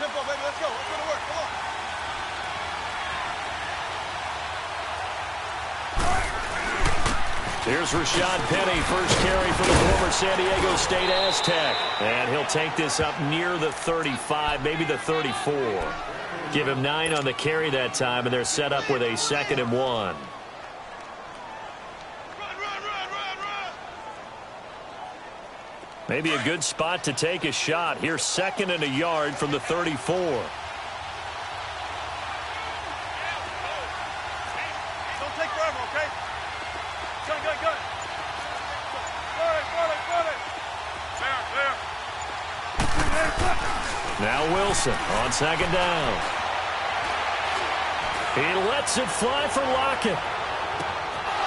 tempo, baby. Let's go. Let's go to work. Come on. Here's Rashad Penny, first carry for the former San Diego State Aztec. And he'll take this up near the 35, maybe the 34. Give him 9 on the carry that time, and they're set up with a 2nd and 1. Maybe a good spot to take a shot. Here's 2nd and a yard from the 34. Don't take forever, okay? Gun. There. Now Wilson on 2nd down. He lets it fly for Lockett.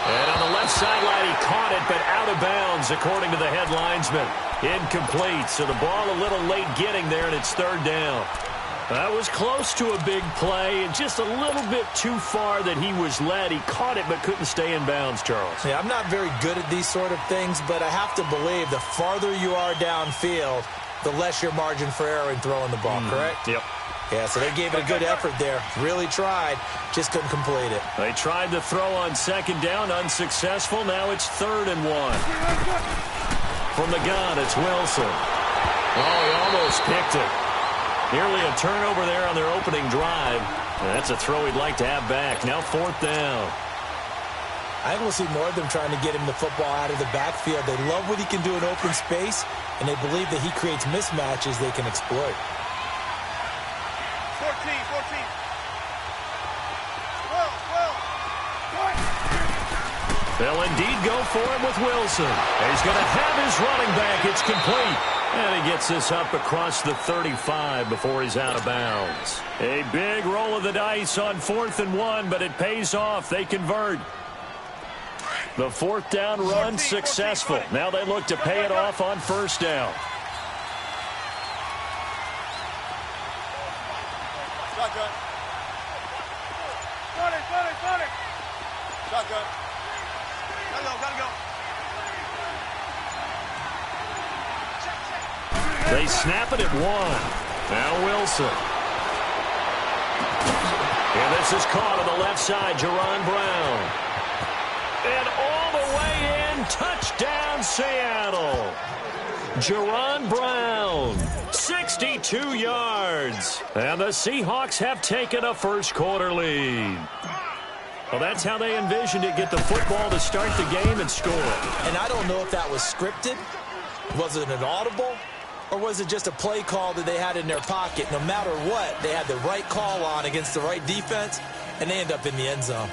And on the left sideline, he caught it, but out of bounds, according to the head linesman. Incomplete, so the ball a little late getting there, and it's 3rd down. That was close to a big play, and just a little bit too far that he was led. He caught it, but couldn't stay in bounds, Charles. Yeah, I'm not very good at these sort of things, but I have to believe the farther you are downfield, the less your margin for error in throwing the ball, correct? Yep. Yeah, so they gave it a good effort there. Really tried, just couldn't complete it. They tried to throw on 2nd down, unsuccessful. Now it's 3rd and 1. From the gun, it's Wilson. Oh, he almost picked it. Nearly a turnover there on their opening drive. And that's a throw he'd like to have back. Now 4th down. I think we'll see more of them trying to get him the football out of the backfield. They love what he can do in open space, and they believe that he creates mismatches they can exploit. 14. They'll indeed go for him with Wilson. He's going to have his running back. It's complete. And he gets this up across the 35 before he's out of bounds. A big roll of the dice on 4th and 1, but it pays off. They convert. The 4th down run successful. Now they look to pay it off on 1st down. Shotgun. Shotgun. Gotta go. They snap it at 1. Now Wilson. And this is caught on the left side, Jerron Brown. And all the way in, touchdown Seattle. Jerron Brown, 62 yards. And the Seahawks have taken a first-quarter lead. Well, that's how they envisioned it, get the football to start the game and score. And I don't know if that was scripted. Was it an audible? Or was it just a play call that they had in their pocket? No matter what, they had the right call on against the right defense, and they end up in the end zone.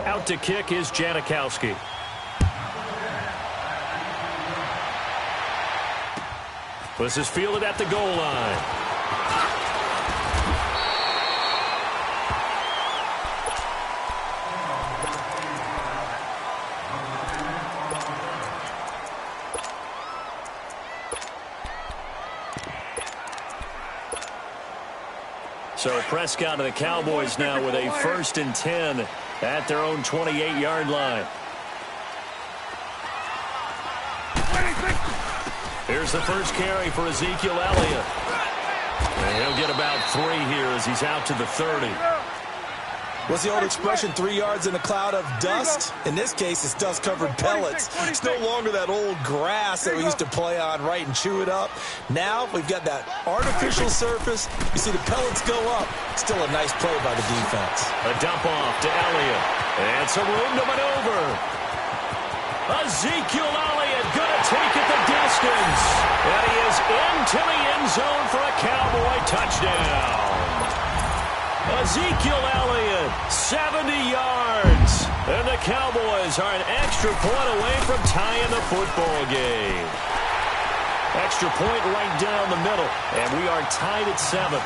Out to kick is Janikowski. This is fielded at the goal line. So Prescott and the Cowboys now with a 1st and 10 at their own 28-yard line. Here's the first carry for Ezekiel Elliott. And he'll get about 3 here as he's out to the 30. What's the old expression, 3 yards in a cloud of dust? In this case, it's dust-covered pellets. It's no longer that old grass that we used to play on, right, and chew it up. Now we've got that artificial surface. You see the pellets go up. Still a nice play by the defense. A dump off to Elliott. And some room to maneuver. Ezekiel Elliott going to take it the distance. And he is into the end zone for a Cowboy touchdown. Ezekiel Elliott, 70 yards. And the Cowboys are an extra point away from tying the football game. Extra point right down the middle. And we are tied at 7.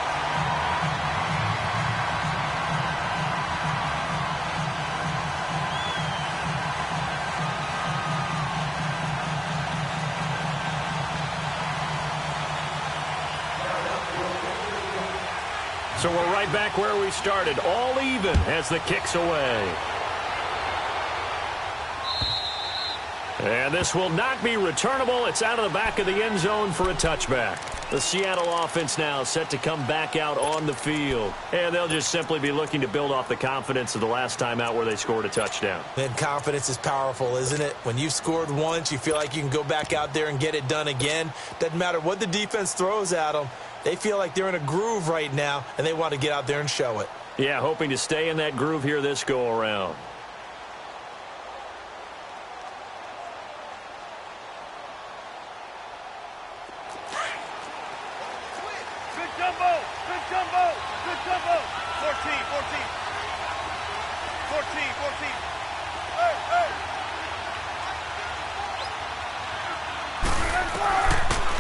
So we're right back where we started, all even as the kick's away. And this will not be returnable. It's out of the back of the end zone for a touchback. The Seattle offense now set to come back out on the field. And they'll just simply be looking to build off the confidence of the last time out where they scored a touchdown. And confidence is powerful, isn't it? When you've scored once, you feel like you can go back out there and get it done again. Doesn't matter what the defense throws at them. They feel like they're in a groove right now, and they want to get out there and show it. Yeah, hoping to stay in that groove here this go-around. Good jumbo. 14. 14. Hey.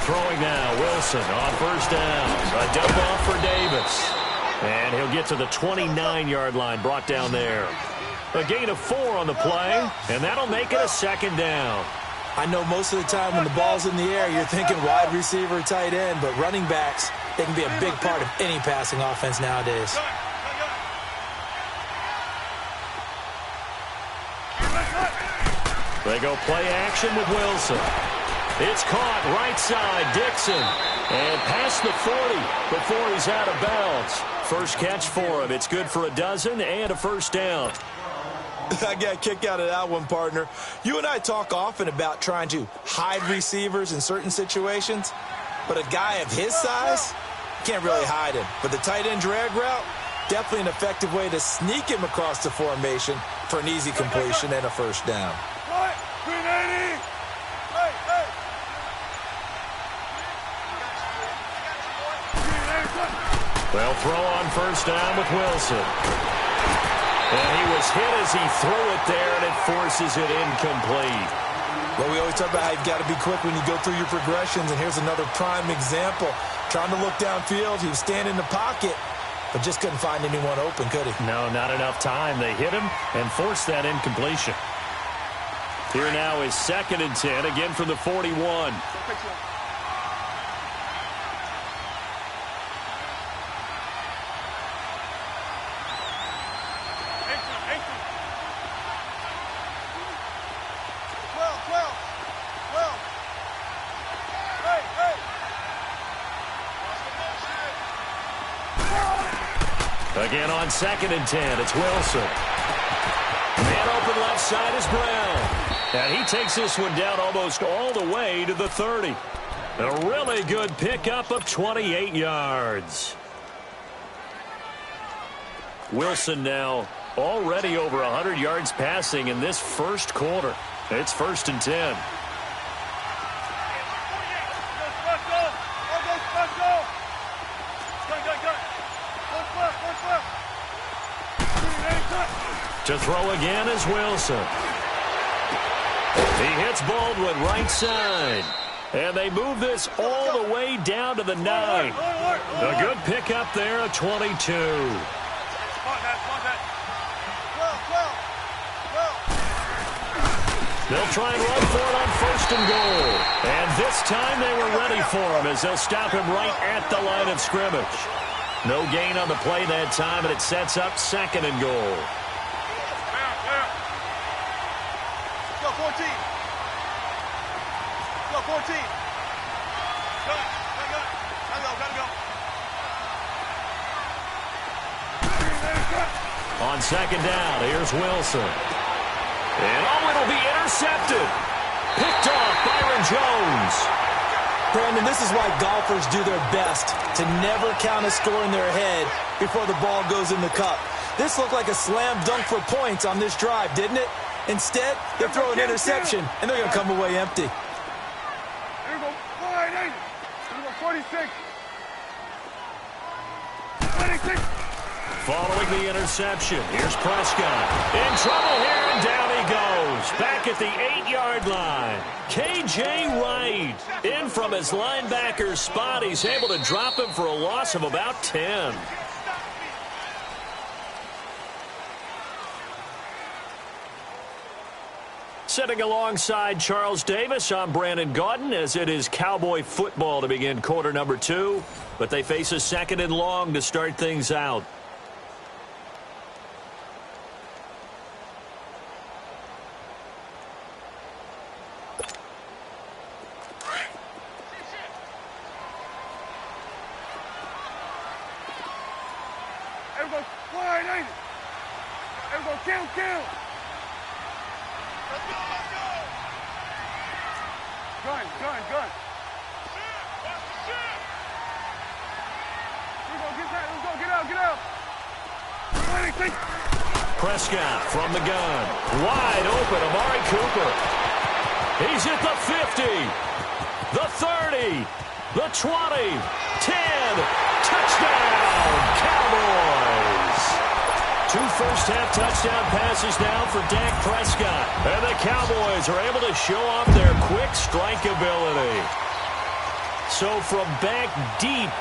Throwing now, Wilson on first down. A dump off for Davis. And he'll get to the 29-yard line, brought down there. A gain of 4 on the play, and that'll make it a second down. I know most of the time when the ball's in the air, you're thinking wide receiver, tight end, but running backs, they can be a big part of any passing offense nowadays. They go play action with Wilson. It's caught right side, Dixon. And past the 40 before he's out of bounds. First catch for him. It's good for a dozen and a first down. I got a kick out of that one, partner. You and I talk often about trying to hide receivers in certain situations, but a guy of his size, can't really hide him. But the tight end drag route, definitely an effective way to sneak him across the formation for an easy completion and a first down. They'll throw on first down with Wilson. And he was hit as he threw it there, and it forces it incomplete. Well, we always talk about how you've got to be quick when you go through your progressions, and here's another prime example. Trying to look downfield, he was standing in the pocket, but just couldn't find anyone open, could he? No, not enough time. They hit him and forced that incompletion. Here now is 2nd and 10, again from the 41. Again on 2nd and 10, it's Wilson. Man open left side is Brown. And he takes this one down almost all the way to the 30. A really good pickup of 28 yards. Wilson now already over 100 yards passing in this first quarter. It's 1st and 10. To throw again is Wilson. He hits Baldwin right side. And they move this all the way down to the 9. A good pickup there of 22. They'll try and run for it on 1st and goal. And this time they were ready for him as they'll stop him right at the line of scrimmage. No gain on the play that time, and it sets up 2nd and goal. Go 14. Go 14. Gotta go. On 2nd down, here's Wilson. And it'll be intercepted. Picked off Byron Jones. Brandon, this is why golfers do their best to never count a score in their head before the ball goes in the cup. This looked like a slam dunk for points on this drive, didn't it? Instead, they throw an interception, and they're going to come away empty. Here we go. 46. 26. Following the interception, here's Prescott. In trouble here, and down he goes. Back at the 8-yard line. K.J. Wright in from his linebacker spot. He's able to drop him for a loss of about 10. Sitting alongside Charles Davis, I'm Brandon Gaudin, as it is Cowboy football to begin quarter number 2. But they face a 2nd and long to start things out. Count. Let's go. Gun. Get out. Prescott from the gun. Wide open, Amari Cooper. He's at the 50, the 30, the 20, 10. Touchdown, Cowboys. 2 first-half touchdown passes now for Dak Prescott. And the Cowboys are able to show off their quick strike ability. So from back deep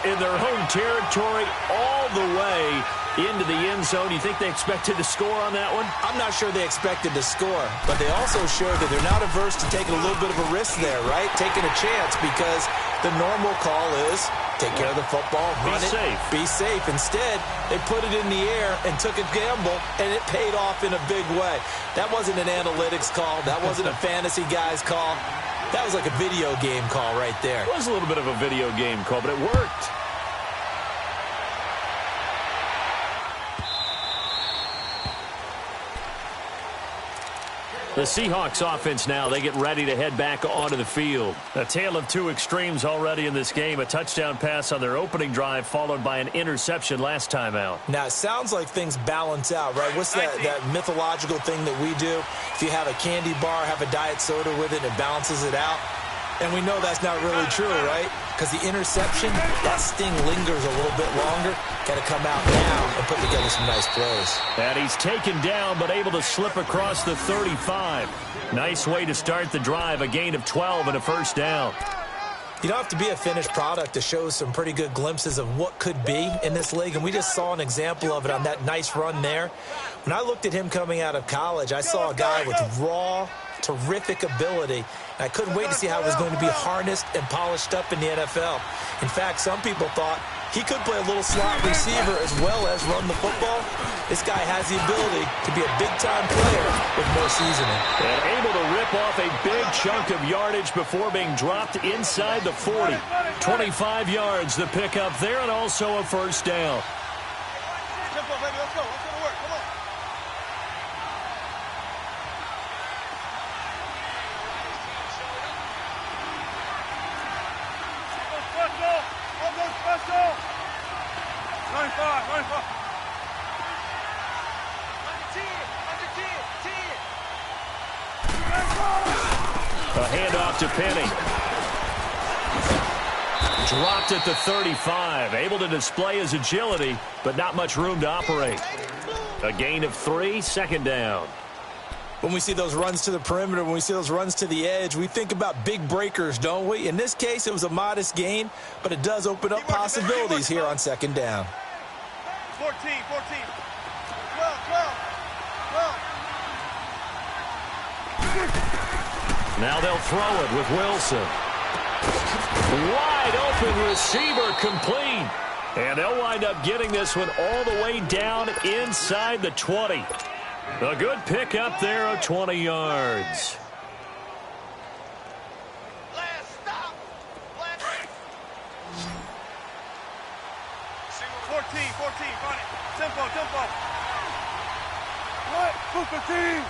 in their home territory all the way into the end zone, you think they expected to score on that one? I'm not sure they expected to score, but they also showed that they're not averse to taking a little bit of a risk there, right? Taking a chance, because the normal call is take care of the football, run it, be safe. Instead, they put it in the air and took a gamble, and it paid off in a big way. That wasn't an analytics call. That wasn't a fantasy guy's call. That was like a video game call right there. It was a little bit of a video game call, but it worked. The Seahawks offense now, they get ready to head back onto the field. A tale of 2 extremes already in this game. A touchdown pass on their opening drive, followed by an interception last time out. Now, it sounds like things balance out, right? What's that mythological thing that we do? If you have a candy bar, have a diet soda with it, it balances it out. And we know that's not really true, right? Because the interception, that sting lingers a little bit longer. Got to come out now and put together some nice plays. And he's taken down, but able to slip across the 35. Nice way to start the drive, a gain of 12 and a first down. You don't have to be a finished product to show some pretty good glimpses of what could be in this league, and we just saw an example of it on that nice run there. When I looked at him coming out of college, I saw a guy with raw, terrific ability. And I couldn't wait to see how it was going to be harnessed and polished up in the NFL. In fact, some people thought he could play a little slot receiver as well as run the football. This guy has the ability to be a big-time player with more seasoning. And able to rip off a big chunk of yardage before being dropped inside the 40. 25 yards the pickup there, and also a first down. Tempo, baby, let's go to work, come on. Special. 95. A handoff to Penny. Dropped at the 35. Able to display his agility, but not much room to operate. A gain of 3, second down. When we see those runs to the perimeter, when we see those runs to the edge, we think about big breakers, don't we? In this case, it was a modest gain, but it does open up possibilities here on second down. 14. 12. Now they'll throw it with Wilson. Wide open receiver, complete. And they'll wind up getting this one all the way down inside the 20. A good pick up there of 20 yards. Last stop. 14, find it. Tempo. What? 15.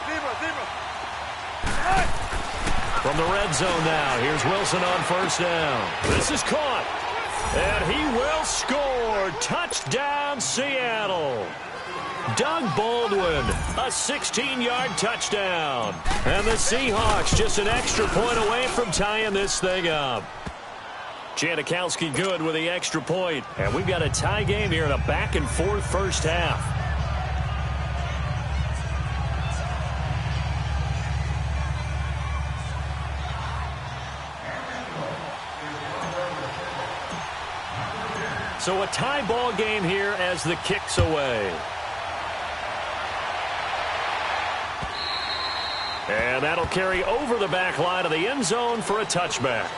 Zebra. What? From the red zone now, here's Wilson on first down. This is caught. And he will score. Touchdown, Seattle. Doug Baldwin, a 16-yard touchdown. And the Seahawks just an extra point away from tying this thing up. Janikowski good with the extra point. And we've got a tie game here in a back-and-forth first half. So a tie ball game here as the kick's away. And that'll carry over the back line of the end zone for a touchback.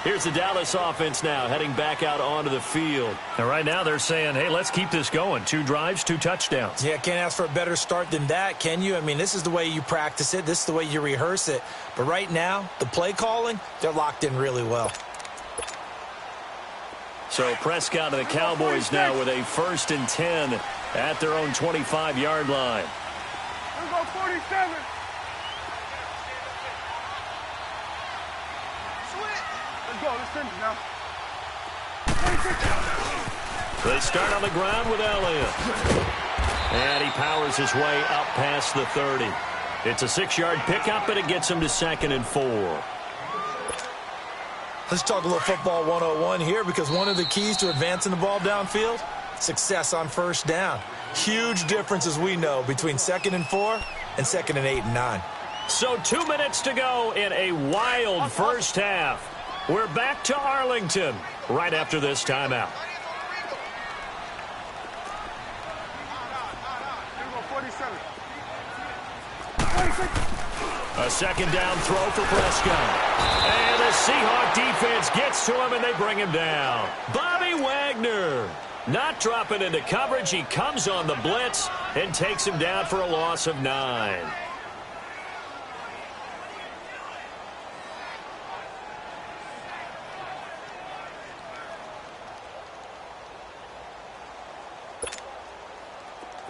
Here's the Dallas offense now heading back out onto the field. And right now they're saying, hey, let's keep this going. 2 drives, 2 touchdowns. Yeah, can't ask for a better start than that, can you? I mean, this is the way you practice it. This is the way you rehearse it. But right now, the play calling, they're locked in really well. So Prescott and the Cowboys now with a 1st and 10 at their own 25-yard line. Let's go 47. Let's go. Let's finish now. 26. They start on the ground with Elliott. And he powers his way up past the 30. It's a 6-yard pickup, and it gets him to 2nd and 4. Let's talk a little football 101 here, because one of the keys to advancing the ball downfield, success on 1st down. Huge difference, as we know, between 2nd and 4 and 2nd and 8 and 9. So 2 minutes to go in a wild first half. We're back to Arlington right after this timeout. A 2nd down throw for Prescott. And the Seahawk defense gets to him, and they bring him down. Bobby Wagner not dropping into coverage. He comes on the blitz and takes him down for a loss of 9.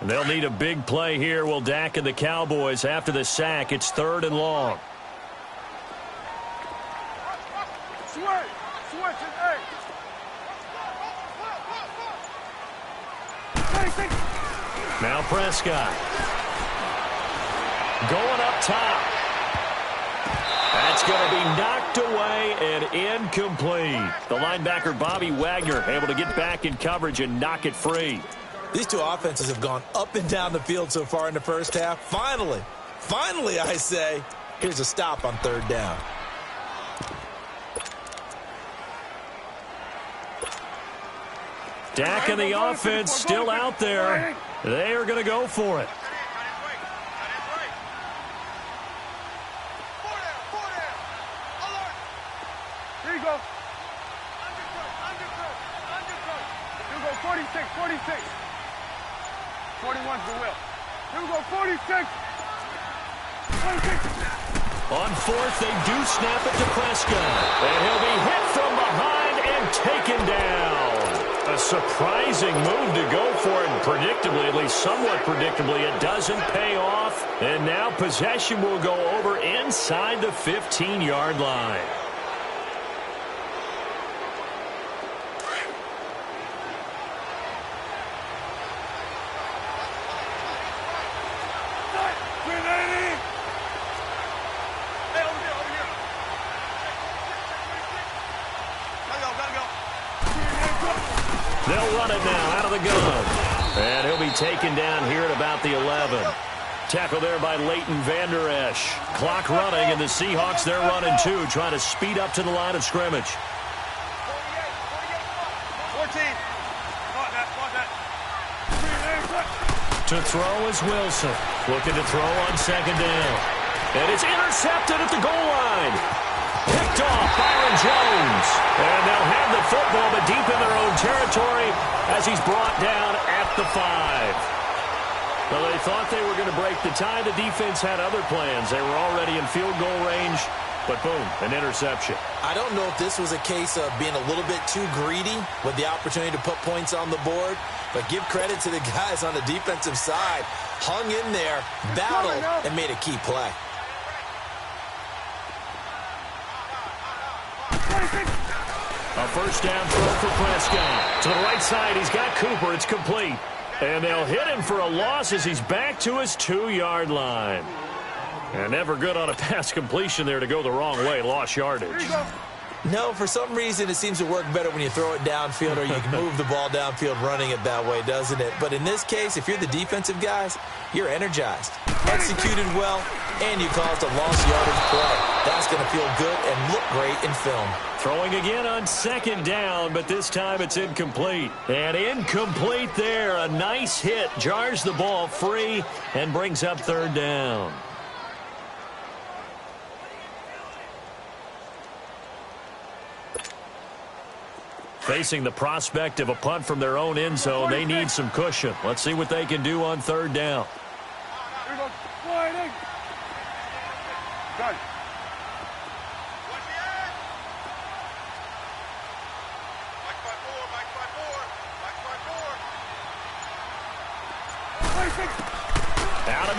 And they'll need a big play here. Will Dak and the Cowboys after the sack. It's 3rd and long. Switch it, hey. Now Prescott. Going up top. That's going to be knocked away and incomplete. The linebacker Bobby Wagner able to get back in coverage and knock it free. These two offenses have gone up and down the field so far in the first half. Finally, I say, here's a stop on 3rd down. Dak and the offense still out there. They are going to go for it. Here you go. Here we go, 46. 41's the will. Here we go, 46. 26. On 4th, they do snap it to Prescott. And he'll be hit from behind and taken down. A surprising move to go for it. And predictably, at least somewhat predictably, it doesn't pay off. And now possession will go over inside the 15-yard line. They'll run it now out of the gun. And he'll be taken down here at about the 11. Tackle there by Leighton Vander Esch. Clock running, and the Seahawks, they're running too, trying to speed up to the line of scrimmage. 14. To throw is Wilson. Looking to throw on 2nd down. And it's intercepted at the goal line. Picked off Byron Jones. And they'll have the football, but deep in their own territory as he's brought down at the 5. Well, they thought they were going to break the tie. The defense had other plans. They were already in field goal range, but boom, an interception. I don't know if this was a case of being a little bit too greedy with the opportunity to put points on the board, but give credit to the guys on the defensive side. Hung in there, battled, and made a key play. A 1st down throw for Prescott. To the right side, he's got Cooper. It's complete. And they'll hit him for a loss as he's back to his 2-yard line. And never good on a pass completion there to go the wrong way. Lost yardage. No, for some reason it seems to work better when you throw it downfield or you can move the ball downfield running it that way, doesn't it? But in this case, if you're the defensive guys, you're energized, executed well, and you caused a lost yardage play. That's going to feel good and look great in film. Throwing again on 2nd down, but this time it's incomplete. And incomplete there. A nice hit. Jars the ball free and brings up 3rd down. Facing the prospect of a punt from their own end zone, they need some cushion. Let's see what they can do on 3rd down. Here goes. Sliding. Done.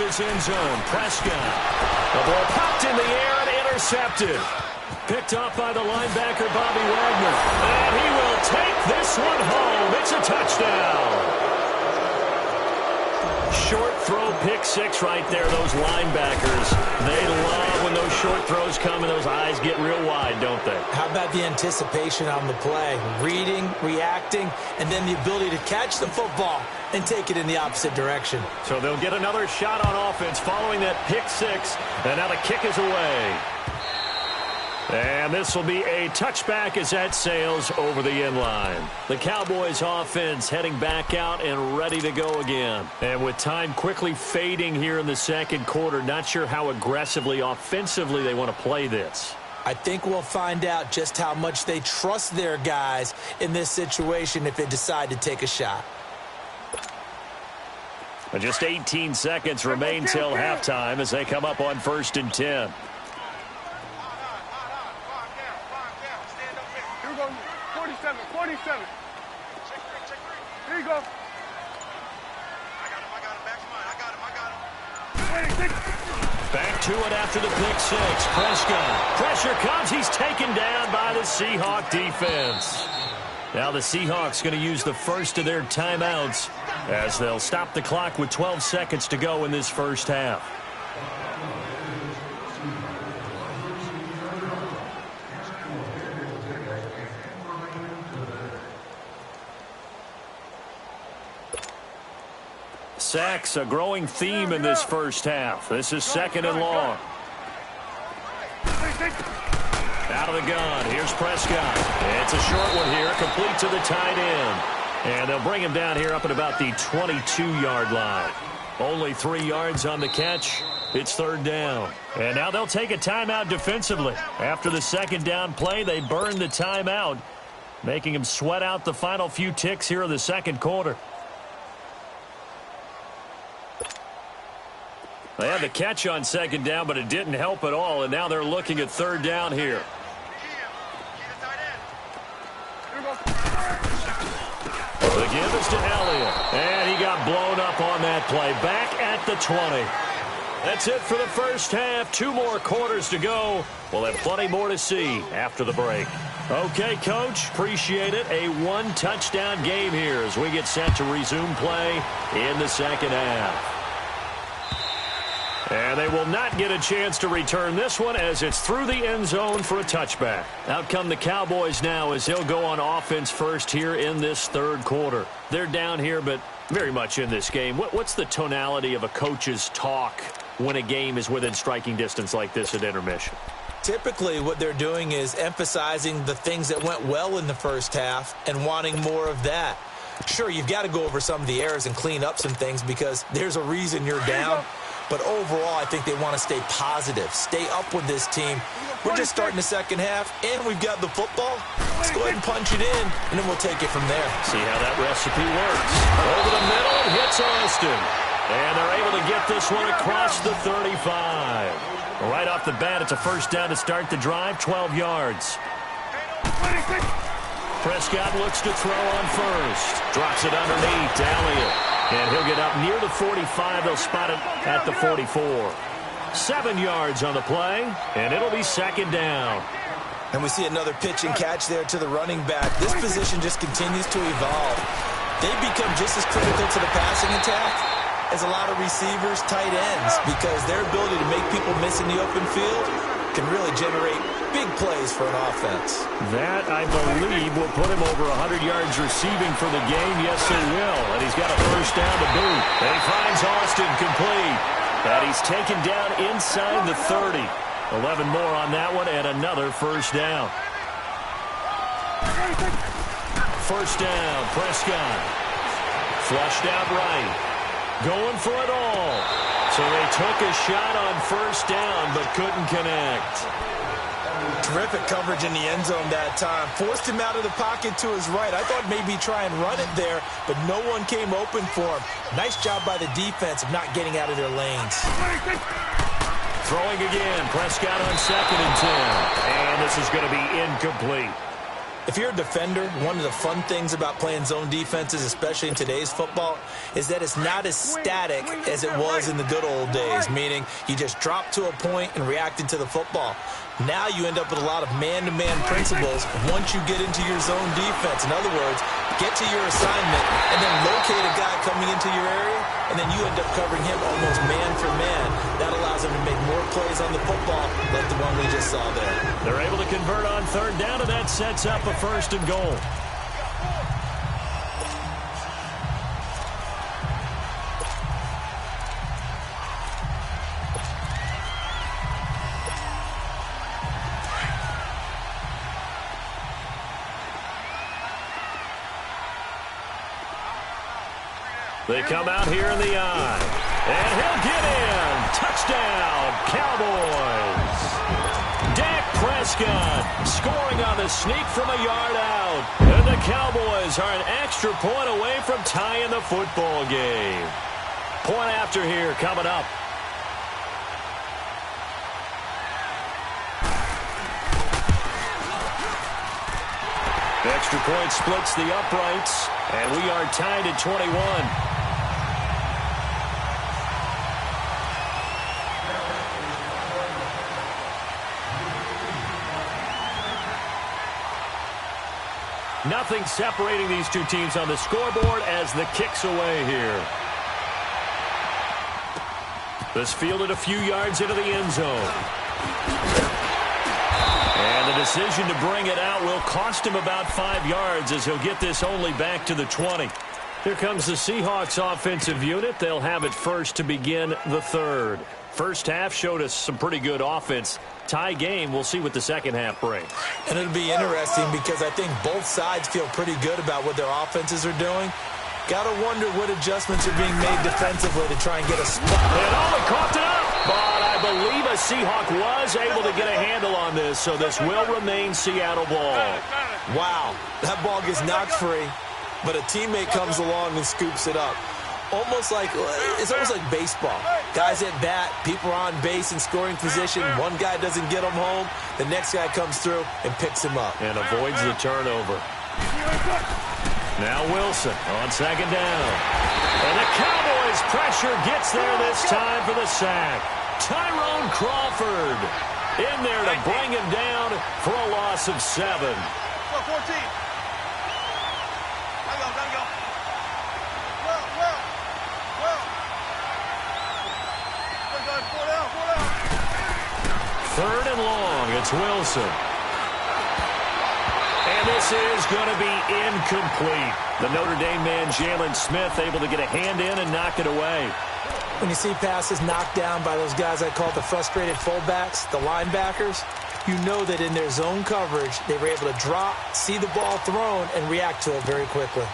his end zone. Prescott. The ball popped in the air and intercepted. Picked off by the linebacker, Bobby Wagner. And he will take this one home. It's a touchdown. Short throw, pick six right there. Those linebackers, they love when those short throws come and those eyes get real wide, don't they? How about the anticipation on the play? Reading, reacting, and then the ability to catch the football and take it in the opposite direction. So they'll get another shot on offense following that pick six, and now the kick is away. And this will be a touchback as that sails over the end line. The Cowboys offense heading back out and ready to go again. And with time quickly fading here in the second quarter, not sure how aggressively, offensively they want to play this. I think we'll find out just how much they trust their guys in this situation if they decide to take a shot. And just 18 seconds remain till halftime as they come up on 1st and 10. Here we go. 47. 47. Here you go. Back to it after the pick six. Prescott. Pressure comes. He's taken down by the Seahawk defense. Now the Seahawks going to use the first of their timeouts as they'll stop the clock with 12 seconds to go in this first half. Sacks, a growing theme in this first half. This is 2nd and long. Out of the gun. Here's Prescott. It's a short one here, complete to the tight end. And they'll bring him down here up at about the 22-yard line. Only 3 yards on the catch. It's 3rd down. And now they'll take a timeout defensively. After the 2nd down play, they burn the timeout, making him sweat out the final few ticks here in the second quarter. They had the catch on 2nd down, but it didn't help at all, and now they're looking at 3rd down here. The give is to Elliott, and he got blown up on that play. Back at the 20. That's it for the first half. 2 more quarters to go. We'll have plenty more to see after the break. Okay, Coach, appreciate it. A 1-touchdown game here as we get set to resume play in the second half. And they will not get a chance to return this one as it's through the end zone for a touchback. Out come the Cowboys now as they'll go on offense first here in this 3rd quarter. They're down here, but very much in this game. What's the tonality of a coach's talk when a game is within striking distance like this at intermission? Typically, what they're doing is emphasizing the things that went well in the first half and wanting more of that. Sure, you've got to go over some of the errors and clean up some things because there's a reason you're down. But overall, I think they want to stay positive, stay up with this team. We're just starting the second half, and we've got the football. Let's go ahead and punch it in, and then we'll take it from there. See how that recipe works. Over the middle, hits Austin. And they're able to get this one across the 35. Right off the bat, it's a 1st down to start the drive, 12 yards. Prescott looks to throw on 1st. Drops it underneath to Elliott. And he'll get up near the 45. They'll spot it at the 44. 7 yards on the play, and it'll be 2nd down. And we see another pitch and catch there to the running back. This position just continues to evolve. They become just as critical to the passing attack as a lot of receivers, tight ends, because their ability to make people miss in the open field can really generate big plays for an offense. That, I believe, will put him over 100 yards receiving for the game. Yes, it will. And he's got a 1st down to boot. And he finds Austin complete. And he's taken down inside the 30. 11 more on that one and another 1st down. 1st down, Prescott. Flushed out right. Going for it all. So they took a shot on 1st down, but couldn't connect. Terrific coverage in the end zone that time. Forced him out of the pocket to his right. I thought maybe try and run it there, but no one came open for him. Nice job by the defense of not getting out of their lanes. Throwing again. Prescott on 2nd and 10. And this is going to be incomplete. If you're a defender, one of the fun things about playing zone defenses, especially in today's football, is that it's not as static as it was in the good old days, meaning you just drop to a point and reacted to the football. Now you end up with a lot of man-to-man principles once you get into your zone defense. In other words, get to your assignment and then locate a guy coming into your area, and then you end up covering him almost man for man. That allows him to make more plays on the football like the one we just saw there. They're able to convert on third down, and that sets up a first and goal. They come out here in the eye. And he'll get in. Touchdown, Cowboys. Dak Prescott scoring on the sneak from a yard out. And the Cowboys are an extra point away from tying the football game. Point after here coming up. Extra point splits the uprights. And we are tied at 21. Nothing separating these two teams on the scoreboard as the kick's away here. This fielded a few yards into the end zone. And the decision to bring it out will cost him about 5 yards as he'll get this only back to the 20. Here comes the Seahawks offensive unit. They'll have it first to begin the third. First half showed us some pretty good offense. Tie game. We'll see what the second half brings. And it'll be interesting because I think both sides feel pretty good about what their offenses are doing. Got to wonder what adjustments are being made defensively to try and get a spot. And only caught it up. But I believe a Seahawk was able to get a handle on this, so this will remain Seattle ball. Wow. That ball gets knocked free, but a teammate comes along and scoops it up. It's almost like baseball. Guys at bat, people are on base in scoring position. One guy doesn't get him home. The next guy comes through and picks him up. And avoids the turnover. Now Wilson on second down. And the Cowboys pressure gets there this time for the sack. Tyrone Crawford in there to bring him down for a loss of 7. 14. Third and long, it's Wilson. And this is going to be incomplete. The Notre Dame man, Jalen Smith, able to get a hand in and knock it away. When you see passes knocked down by those guys I call the frustrated fullbacks, the linebackers, you know that in their zone coverage, they were able to drop, see the ball thrown, and react to it very quickly.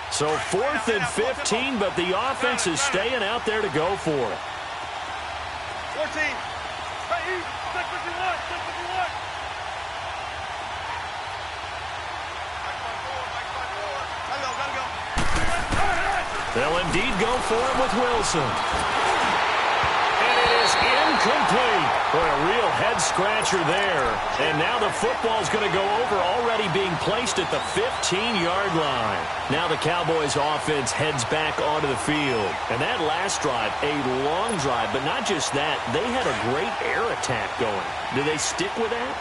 So 4th and 15, but the offense is staying out there to go for it. 14. Hey, take what you want. Take what you want. They'll indeed go for it with Wilson. And it is incomplete. Boy, a real head-scratcher there. And now the football's going to go over, already being placed at the 15-yard line. Now the Cowboys' offense heads back onto the field. And that last drive, a long drive, but not just that. They had a great air attack going. Do they stick with that?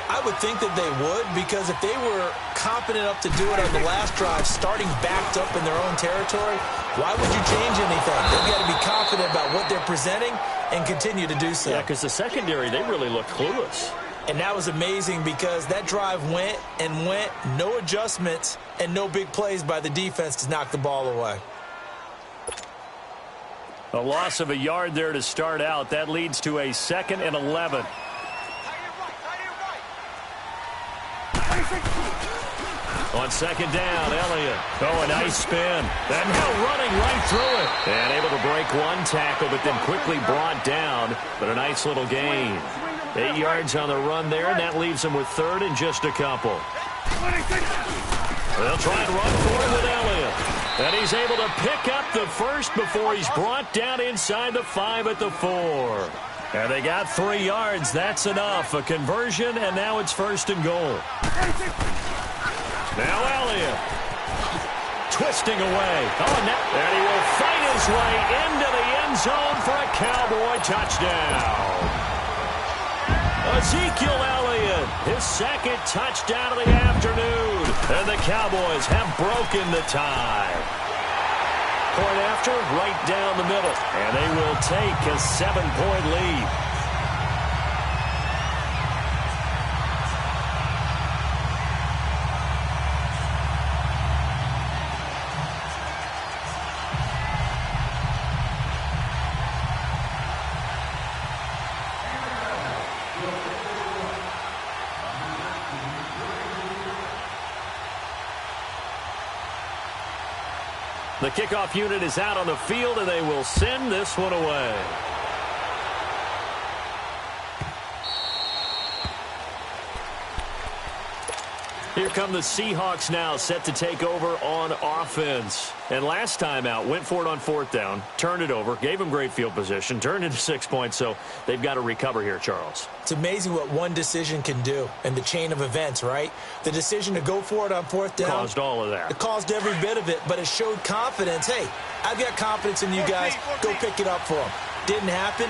I would think that they would, because if they were competent enough to do it on the last drive, starting backed up in their own territory, why would you change anything? They've got to be confident about what they're presenting and continue to do so. Yeah, because the secondary, they really looked clueless. And that was amazing because that drive went and went, no adjustments, and no big plays by the defense to knock the ball away. A loss of a yard there to start out. That leads to a 2nd and 11. On second down, Elliott. Oh, a nice spin. And now running right through it. And able to break one tackle, but then quickly brought down. But a nice little gain. 8 yards on the run there, and that leaves them with 3rd and just a couple. They'll try and run for it with Elliott. And he's able to pick up the first before he's brought down inside the 5 at the 4. And they got 3 yards. That's enough. A conversion, and now it's 1st and goal. Now Elliott. Twisting away. And he will fight his way into the end zone for a Cowboy touchdown. Ezekiel Elliott, his 2nd touchdown of the afternoon. And the Cowboys have broken the tie. Point after, right down the middle. And they will take a 7-point lead. The kickoff unit is out on the field, and they will send this one away. Here come the Seahawks now, set to take over on offense. And last time out, went for it on 4th down, turned it over, gave them great field position, turned into 6 points, so they've got to recover here, Charles. It's amazing what one decision can do in the chain of events, right? The decision to go for it on 4th down. Caused all of that. It caused every bit of it, but it showed confidence. Hey, I've got confidence in you guys. Go pick it up for them. Didn't happen.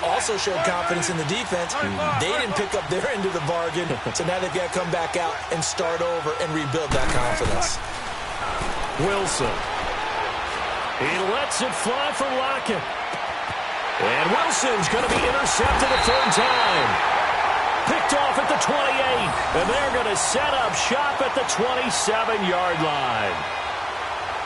Also showed confidence in the defense. They didn't pick up their end of the bargain, so now they've got to come back out and start over and rebuild that confidence. Wilson. He lets it fly for Lockett. And Wilson's going to be intercepted a 3rd time. Picked off at the 28. And they're going to set up shop at the 27-yard line.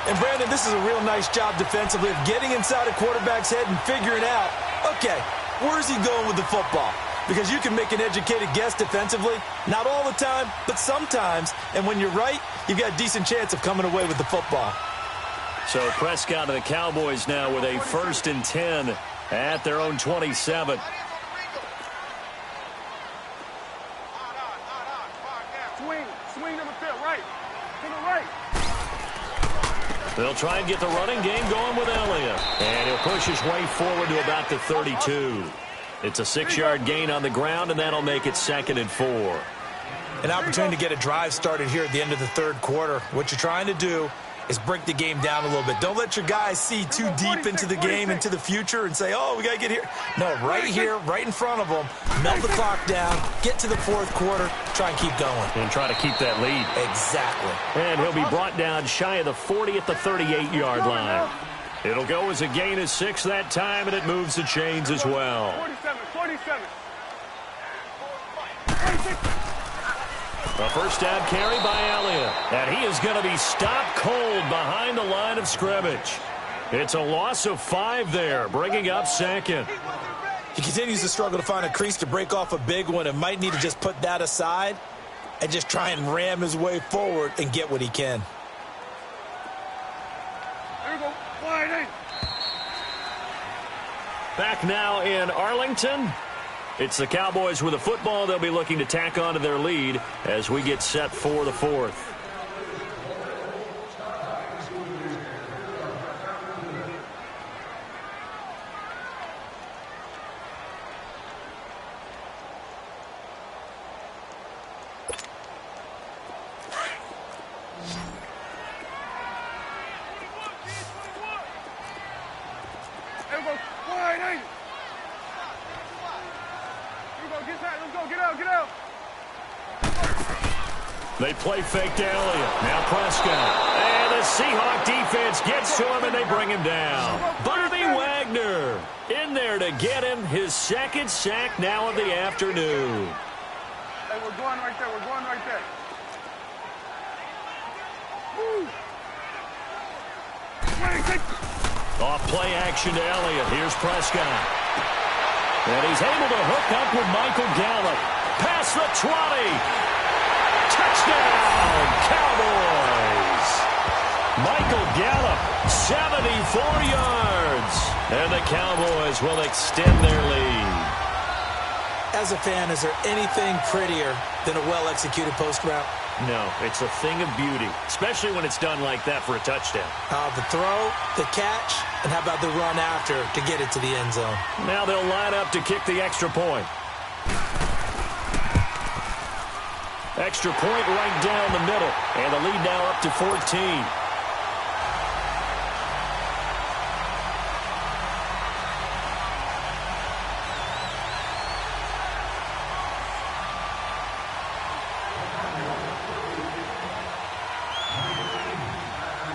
And, Brandon, this is a real nice job defensively of getting inside a quarterback's head and figuring out, okay, where's he going with the football? Because you can make an educated guess defensively. Not all the time, but sometimes. And when you're right, you've got a decent chance of coming away with the football. So Prescott and the Cowboys now with a 1st and 10 at their own 27. Swing to the field, right. To the right. They'll try and get the running game going with Elliott. And he'll push his way forward to about the 32. It's a 6-yard gain on the ground, and that'll make it 2nd and 4. An opportunity to get a drive started here at the end of the 3rd quarter. What you're trying to do is break the game down a little bit. Don't let your guys see too deep into the game, into the future, and say, oh, we got to get here. No, right here, right in front of them. Melt the clock down, get to the 4th quarter, try and keep going. And try to keep that lead. Exactly. And he'll be brought down shy of the 40 at the 38-yard line. It'll go as a gain of 6 that time, and it moves the chains as well. 47. A 1st down carry by Elliott. And he is going to be stopped cold behind the line of scrimmage. It's a loss of 5 there, bringing up 2nd. He continues to struggle to find a crease to break off a big one and might need to just put that aside and just try and ram his way forward and get what he can. There we go. Wide in. Back now in Arlington. It's the Cowboys with the football. They'll be looking to tack on to their lead as we get set for the 4th. There we go. Wide in. Get out. They play fake to Elliott. Now Prescott. And the Seahawk defense gets to him, and they bring him down. Bobby Wagner in there to get him his 2nd sack now of the afternoon. Hey, we're going right there. Woo. Off play action to Elliott. Here's Prescott. And he's able to hook up with Michael Gallup. Past the 20. Touchdown, Cowboys. Michael Gallup, 74 yards. And the Cowboys will extend their lead. As a fan, is there anything prettier than a well-executed post route? No, it's a thing of beauty, especially when it's done like that for a touchdown. The throw, the catch, and how about the run after to get it to the end zone? Now they'll line up to kick the extra point. Extra point right down the middle, and the lead now up to 14.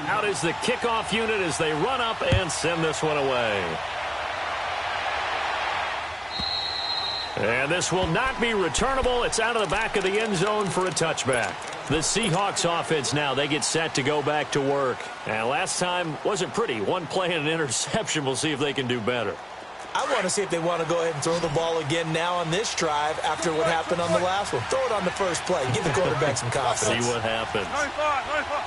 Out is the kickoff unit as they run up and send this one away. And this will not be returnable. It's out of the back of the end zone for a touchback. The Seahawks offense now, they get set to go back to work. And last time wasn't pretty. One play and an interception. We'll see if they can do better. I want to see if they want to go ahead and throw the ball again now on this drive after what happened on the last one. Throw it on the first play. Give the quarterback some confidence. See what happens. 95, 95.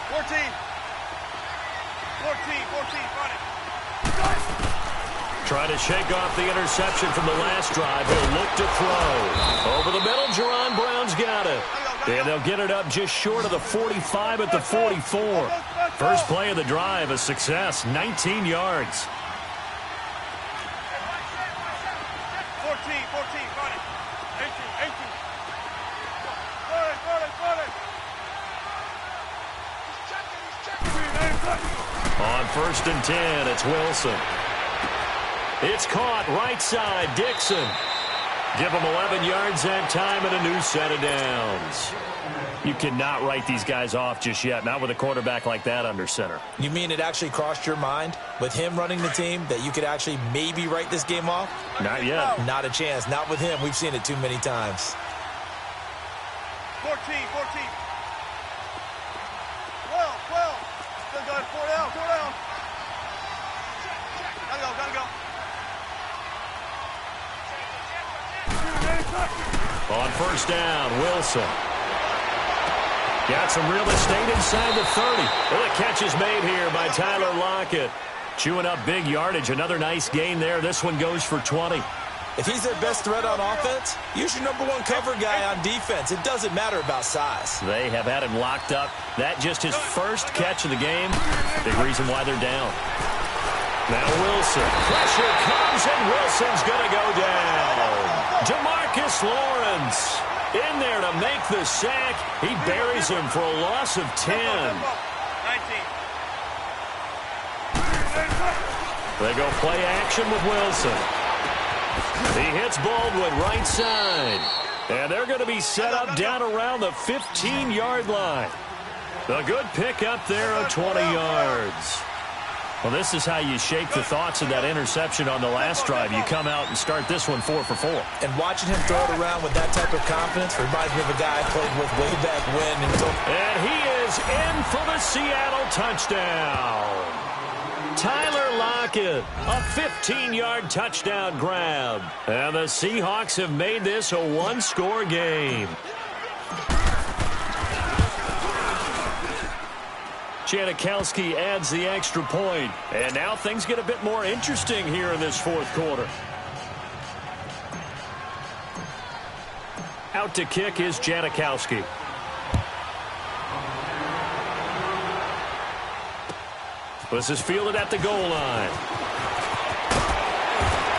14. 14, run it. Try to shake off the interception from the last drive. He'll look to throw. Over the middle, Jerron Brown's got it. And they'll get it up just short of the 45 at the 44. First play of the drive, a success, 19 yards. 14, run it. 18. Run it. On 1st and 10, it's Wilson. It's caught right side, Dixon. Give them 11 yards that time and a new set of downs. You cannot write these guys off just yet, not with a quarterback like that under center. You mean it actually crossed your mind with him running the team that you could actually maybe write this game off? Not yet. Not a chance. Not with him. We've seen it too many times. 14. 12. Still got 4 down. Gotta go. On 1st down, Wilson. Got some real estate inside the 30. Well, the catch is made here by Tyler Lockett. Chewing up big yardage. Another nice gain there. This one goes for 20. If he's their best threat on offense, use your #1 cover guy on defense. It doesn't matter about size. They have had him locked up. That just his first catch of the game. Big reason why they're down. Now Wilson. Pressure comes, and Wilson's going to go down. Jamarcus Lawrence in there to make the sack. He buries him for a loss of 10. 19. They go play action with Wilson. He hits Baldwin right side. And they're going to be set up down around the 15-yard line. A good pick up there of 20 yards. Well, this is how you shake the thoughts of that interception on the last drive. You come out and start this one 4 for 4. And watching him throw it around with that type of confidence reminds me of a guy I played with way back when. And he is in for the Seattle touchdown. Tyler Lockett, a 15-yard touchdown grab. And the Seahawks have made this a one-score game. Janikowski adds the extra point. And now things get a bit more interesting here in this 4th quarter. Out to kick is Janikowski. This is fielded at the goal line.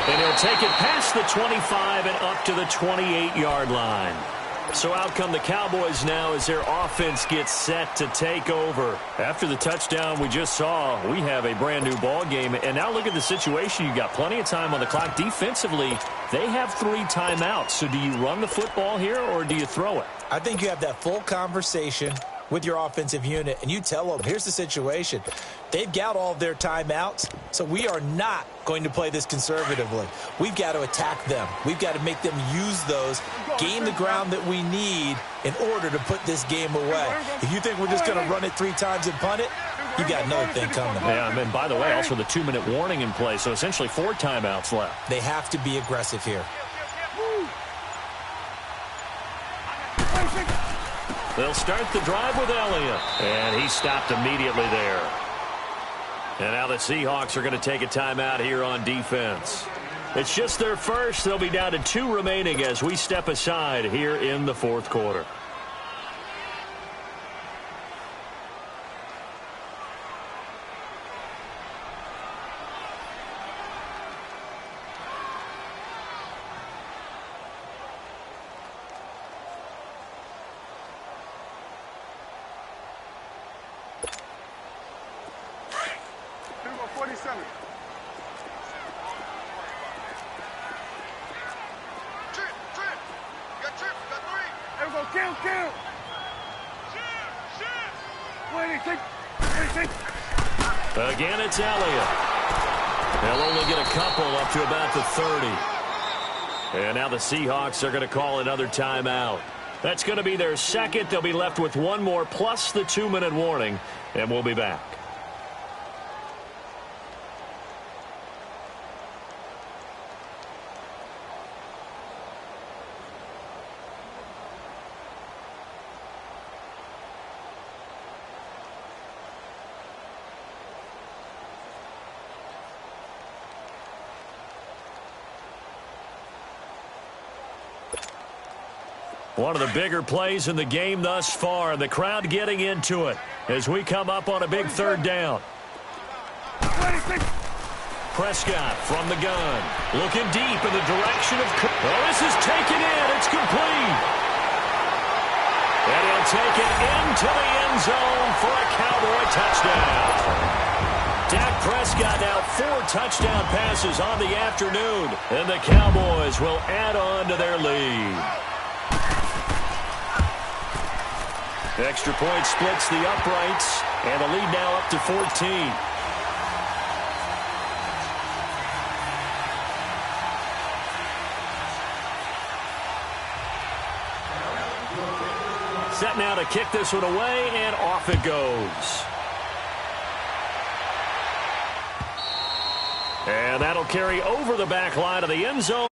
And he'll take it past the 25 and up to the 28-yard line. So out come the Cowboys now as their offense gets set to take over. After the touchdown we just saw, we have a brand new ball game. And now look at the situation. You've got plenty of time on the clock. Defensively, they have 3 timeouts. So do you run the football here or do you throw it? I think you have that full conversation with your offensive unit, and you tell them, here's the situation. They've got all of their timeouts, so we are not going to play this conservatively. We've got to attack them. We've got to make them use those, gain the ground that we need in order to put this game away. If you think we're just going to run it 3 times and punt it, you got another thing coming. Yeah, and by the way, also the 2-minute warning in play, so essentially 4 timeouts left. They have to be aggressive here. They'll start the drive with Elliott. And he stopped immediately there. And now the Seahawks are going to take a timeout here on defense. It's just their first. They'll be down to 2 remaining as we step aside here in the fourth quarter. Here we go, 47. There we go, count. Wait, Again, it's Elliott. They'll only get a couple up to about the 30. And now the Seahawks are going to call another timeout. That's going to be their second. They'll be left with one more plus the 2-minute warning, and we'll be back. One of the bigger plays in the game thus far. The crowd getting into it as we come up on a big third down. Prescott from the gun. Looking deep in the direction of... Oh, this is taken in. It's complete. And he'll take it into the end zone for a Cowboy touchdown. Dak Prescott now 4 touchdown passes on the afternoon. And the Cowboys will add on to their lead. The extra point splits the uprights, and the lead now up to 14. Set now to kick this one away, and off it goes. And that'll carry over the back line of the end zone.